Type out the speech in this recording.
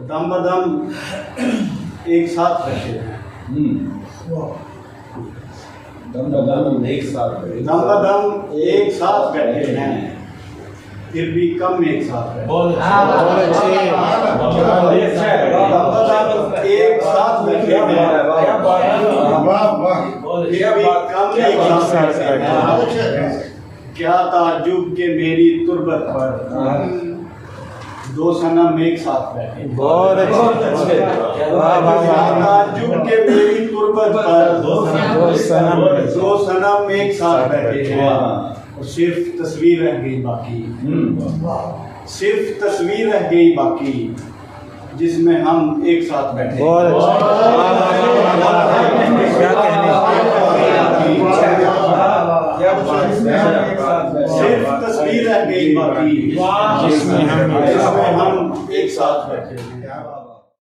दम बदम एक साथ बैठे हैं। दम बदम एक साथ बैठे। दम बदम एक साथ बैठे हैं, फिर भी कम एक साथ बैठे। बहुत अच्छे। दम बदम एक साथ बैठे हैं, फिर भी कम एक साथ बैठे हैं। क्या ताज्जुब के मेरी तुरबत पर दो सनम एक साथ बैठे। बहुत अच्छे। क्या ताज्जुब के मेरी तुरबत पर दो सनम एक साथ बैठे हैं, और सिर्फ तस्वीर रह गई बाकी, सिर्फ तस्वीर रह गई बाकी, जिसमें हम एक साथ बैठे। बहुत अच्छा। क्या कहने। सिर्फ तस्वीर रह गई बाकी, जिसमें हम एक साथ बैठे हैं।